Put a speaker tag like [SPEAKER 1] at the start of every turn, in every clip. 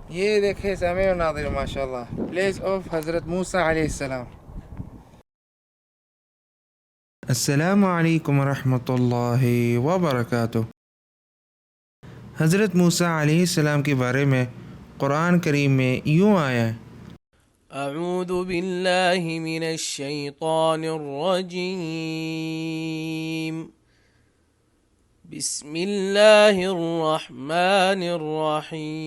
[SPEAKER 1] یہ دیکھیں سامعین و ناظرین ماشاءاللہ پلیس آف حضرت موسیٰ علیہ السلام۔ السلام علیکم ورحمۃ اللہ وبرکاتہ۔ حضرت موسیٰ علیہ السلام کے بارے میں قرآن کریم میں یوں آیا ہے:
[SPEAKER 2] اعوذ باللہ من الشیطان الرجیم، بسم اللہ الرحمن الرحیم۔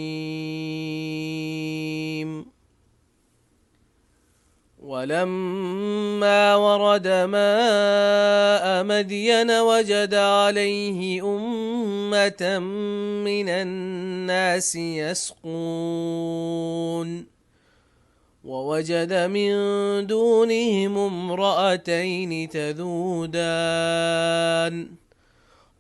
[SPEAKER 2] ولما ورد ماء مدين وجد عليه أمة من الناس يسقون ووجد من دونهم امرأتين تذودان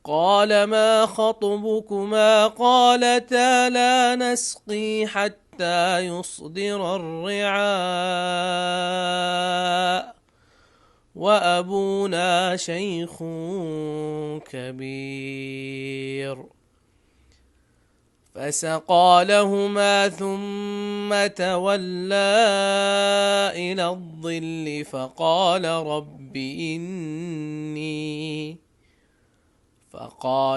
[SPEAKER 2] قال ما خطبكما قالتا لا نسقي حتى يصدر الرعاء وأبونا شيخ كبير فسقى لهما ثم تولى إلى الظل فقال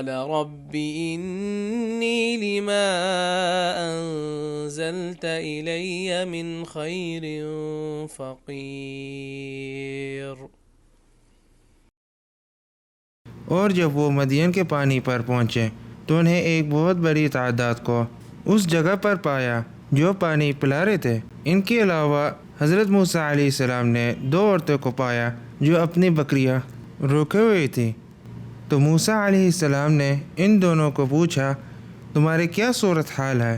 [SPEAKER 2] رب إني لما أنزلت إلي من خير فقير۔
[SPEAKER 1] اور جب وہ مدین کے پانی پر پہنچے تو انہیں ایک بہت بڑی تعداد کو اس جگہ پر پایا جو پانی پلا رہے تھے۔ ان کے علاوہ حضرت موسیٰ علیہ السلام نے دو عورتوں کو پایا جو اپنی بکریاں روکے ہوئی تھیں۔ تو موسیٰ علیہ السلام نے ان دونوں کو پوچھا تمہارے کیا صورت حال ہے؟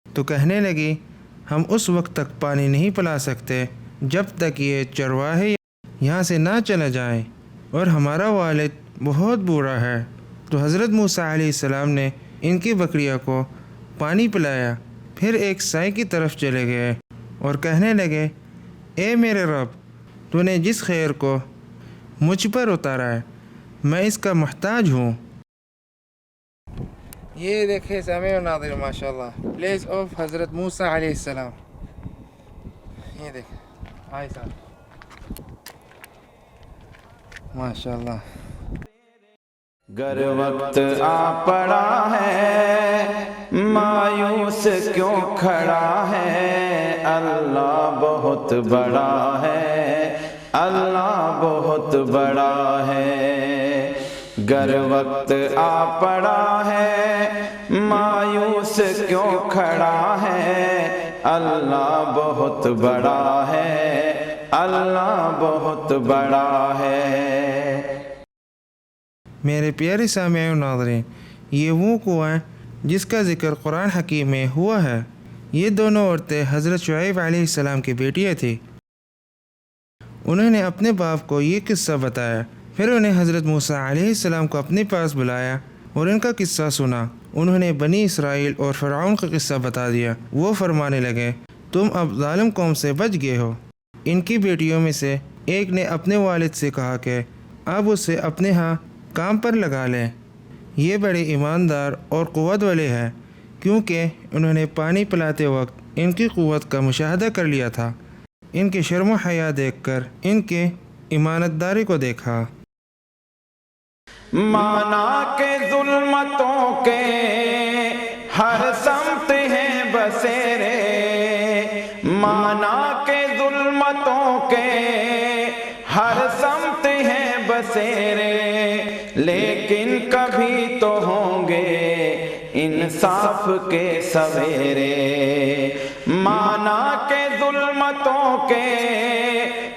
[SPEAKER 1] تو کہنے لگی ہم اس وقت تک پانی نہیں پلا سکتے جب تک یہ چرواہے یہاں سے نہ چلے جائیں، اور ہمارا والد بہت بوڑھا ہے۔ تو حضرت موسیٰ علیہ السلام نے ان کی بکریوں کو پانی پلایا، پھر ایک سائے کی طرف چلے گئے اور کہنے لگے اے میرے رب، تو نے جس خیر کو مجھ پر اتارا ہے میں اس کا محتاج ہوں۔ یہ دیکھیں سامعین و ناظرین ماشاءاللہ پلیس آف حضرت موسیٰ علیہ السلام۔ یہ دیکھیں آئے صاحب ماشاءاللہ۔
[SPEAKER 3] گر وقت آ پڑا ہے مایوس کیوں کھڑا ہے، اللہ بہت بڑا ہے، اللہ بہت بڑا ہے۔ گر وقت آ پڑا ہے مایوس کیوں کھڑا ہے، اللہ بہت بڑا ہے، اللہ بہت بڑا ہے۔
[SPEAKER 1] میرے پیارے سامعین و ناظرین، یہ وہ کنواں ہے جس کا ذکر قرآن حکیم میں ہوا ہے۔ یہ دونوں عورتیں حضرت شعیب علیہ السلام کی بیٹیاں تھیں۔ انہوں نے اپنے باپ کو یہ قصہ بتایا، پھر انہیں حضرت موسیٰ علیہ السلام کو اپنے پاس بلایا اور ان کا قصہ سنا۔ انہوں نے بنی اسرائیل اور فرعون کا قصہ بتا دیا۔ وہ فرمانے لگے تم اب ظالم قوم سے بچ گئے ہو۔ ان کی بیٹیوں میں سے ایک نے اپنے والد سے کہا کہ آپ اسے اپنے ہاں کام پر لگا لیں، یہ بڑے ایماندار اور قوت والے ہیں، کیونکہ انہوں نے پانی پلاتے وقت ان کی قوت کا مشاہدہ کر لیا تھا۔ ان کے شرم و حیا دیکھ کر ان کے امانت داری کو دیکھا۔
[SPEAKER 3] مانا کے ظلمتوں کے ہر سمت ہیں بسیرے، مانا کے ظلمتوں کے ہر سمت ہیں بسیرے، لیکن کبھی تو ہوں گے انصاف کے سویرے۔ مانا کے ظلمتوں کے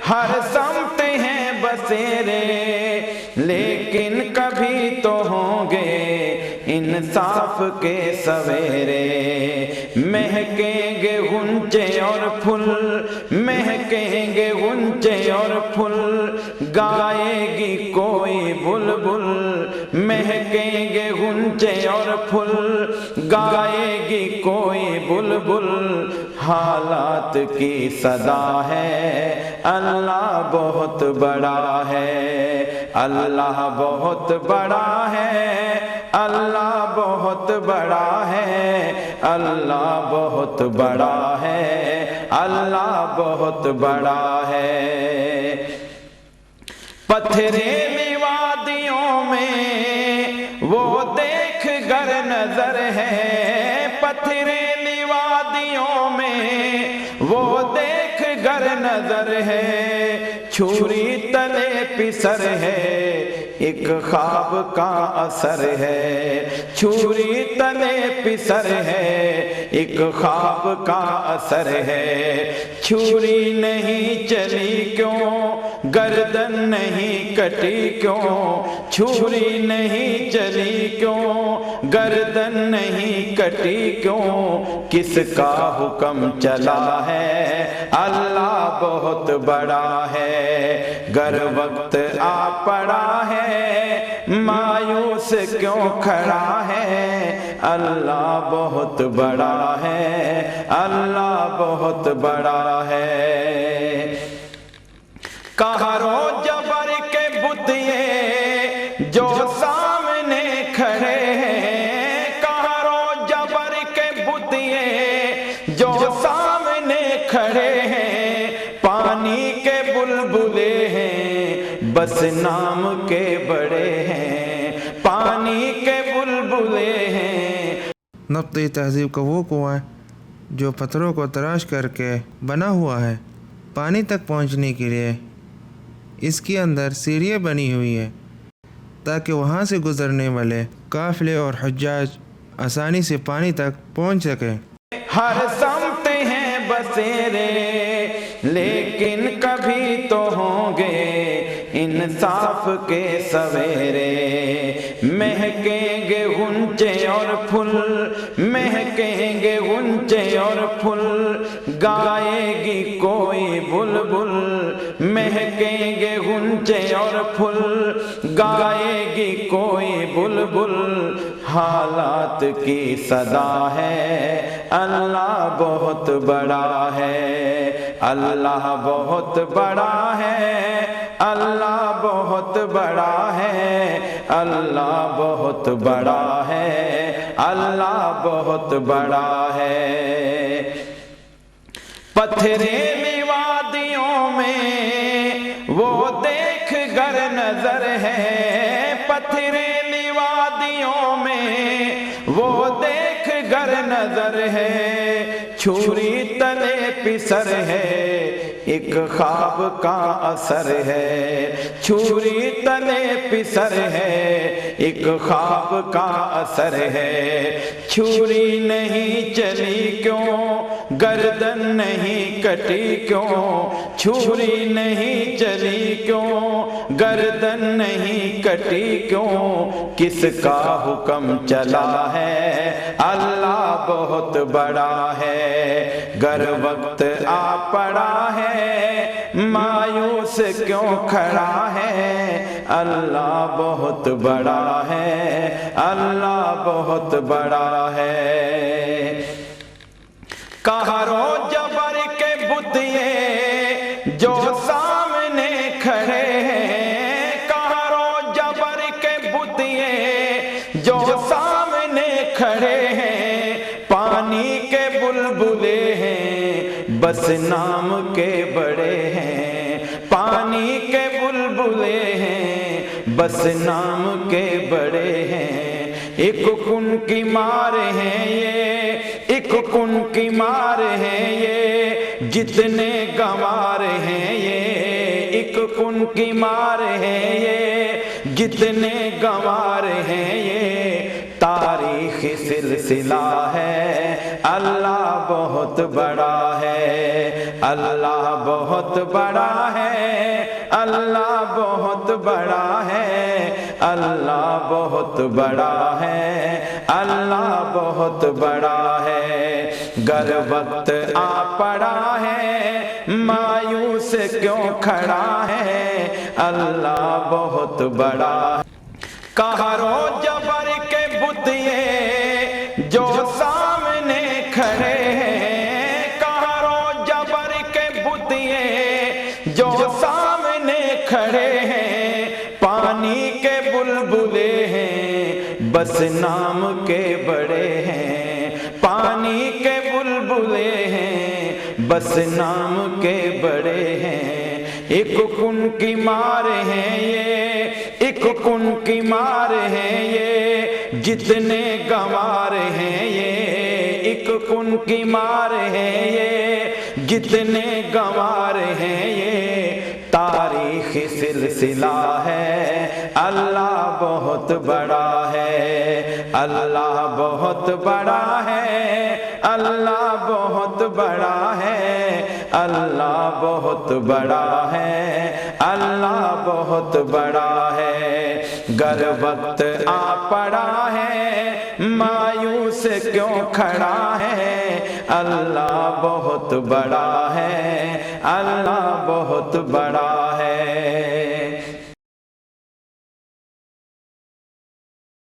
[SPEAKER 3] ہر سمت ہیں بسیرے، لیکن کبھی تو ہوں گے انصاف کے سویرے۔ مہکیں گے غنچے اور پھول، مہکیں گے غنچے اور پھول، گائے گی کوئی بلبل، مہکیں گے غنچے اور پھول، گائے گی کوئی بلبل۔ حالات کی صدا ہے اللہ بہت بڑا ہے، اللہ بہت بڑا ہے، اللہ بہت بڑا ہے، اللہ بہت بڑا ہے، اللہ بہت بڑا ہے۔ پتھریلی وادیوں میں وہ دیکھ گر نظر ہے، پتھریلی وادیوں میں وہ دیکھ گر نظر ہے، چھری تلے پسر ہے ایک خواب کا اثر ہے، چھری تلے پسر ہے ایک خواب کا اثر ہے، چھری نہیں چلی کیوں گردن نہیں کٹی کیوں، چھری نہیں چلی کیوں گردن نہیں کٹی کیوں، کس کا حکم چلا ہے، اللہ بہت بڑا ہے، گر وقت آ پڑا ہے مایوس کیوں کھڑا ہے، اللہ بہت بڑا ہے، اللہ بہت بڑا ہے۔ قہر و جبر کے بت یہ جو سامنے کھڑے ہیں، قہر و جبر کے بت یہ جو سامنے کھڑے ہیں، پانی کے بلبلے ہیں بس نام کے بڑے ہیں، پانی کے بلبلے ہیں۔
[SPEAKER 1] نقطۂ تہذیب کا وہ کنواں جو پتھروں کو تراش کر کے بنا ہوا ہے پانی تک پہنچنے کے لیے، اس کے اندر سیڑھیاں بنی ہوئی ہیں تاکہ وہاں سے گزرنے والے قافلے اور حجاج آسانی سے پانی تک پہنچ سکیں۔
[SPEAKER 3] ہر سمت ہیں بسیرے لیکن کبھی تو ہوں گے انصاف کے سویرے، مہکیں گے غنچے اور پھول، مہکیں گے غنچے اور پھول، گائے گی کوئی بلبل، مہکیں گے غنچے اور پھول، گائے گی کوئی بلبل، حالات کی صدا ہے اللہ بہت بڑا ہے، اللہ بہت بڑا ہے، اللہ بہت بڑا ہے، اللہ بہت بڑا ہے، اللہ بہت بڑا ہے۔ پتھریلی وادیوں میں وہ دیکھ گر نظر ہے، پتھریلی وادیوں میں وہ دیکھ گر نظر ہے، چھری تلے پسر ہے ایک خواب کا اثر ہے، چھری تلے پسر ہے ایک خواب کا اثر ہے، چھری نہیں چلی کیوں گردن نہیں کٹی کیوں، چھری نہیں چلی کیوں گردن نہیں کٹی کیوں، کس کا حکم چلا ہے، اللہ بہت بڑا ہے، گر وقت آ پڑا ہے مایوس کیوں کھڑا ہے، اللہ بہت بڑا ہے، اللہ بہت بڑا ہے۔ قہر و جبر کے بت یہ جو سامنے کھڑے ہیں، قہر و جبر کے بت یہ جو سامنے کھڑے ہیں، پانی کے بلبلے ہیں بس نام کے بڑے ہیں، پانی کے بلبلے ہیں بس نام کے بڑے ہیں، ایک کن کی مار ہیں یہ، ایک کن کی مار ہیں یہ، جتنے گنوار ہیں یہ، ایک کن کی مار ہیں یہ، جتنے گنوار ہیں یہ، تاریخی سلسلہ ہے اللہ بہت بڑا ہے، اللہ بہت بڑا ہے، اللہ بہت بڑا ہے، اللہ بہت بڑا ہے، اللہ بہت بڑا ہے، گر وقت آ پڑا ہے مایوس کیوں کھڑا ہے، اللہ بہت بڑا ہے۔ قہر و جبر کے بت یہ جو سامنے کھڑے ہیں، قہر و جبر کے بت یہ جو سامنے کھڑے ہیں، پانی کے بلبلے ہیں بس نام کے بڑے ہیں، پانی کے بلبلے ہیں، بس نام کے بڑے ہیں۔ ایک کن کی مار ہیں یہ، ایک کن کی مار ہیں یہ، جتنے گنوار ہیں یہ، ایک کن کی مار ہیں یہ، جتنے گنوار ہیں یہ۔ تاریخی سلسلہ ہے، اللہ بہت بڑا ہے، اللہ بہت بڑا ہے، اللہ بہت بڑا ہے، اللہ بہت بڑا ہے، اللہ بہت بڑا ہے۔ گر وقت آ پڑا ہے، مایوس کیوں کھڑا ہے، اللہ بہت بڑا ہے، اللہ بہت بڑا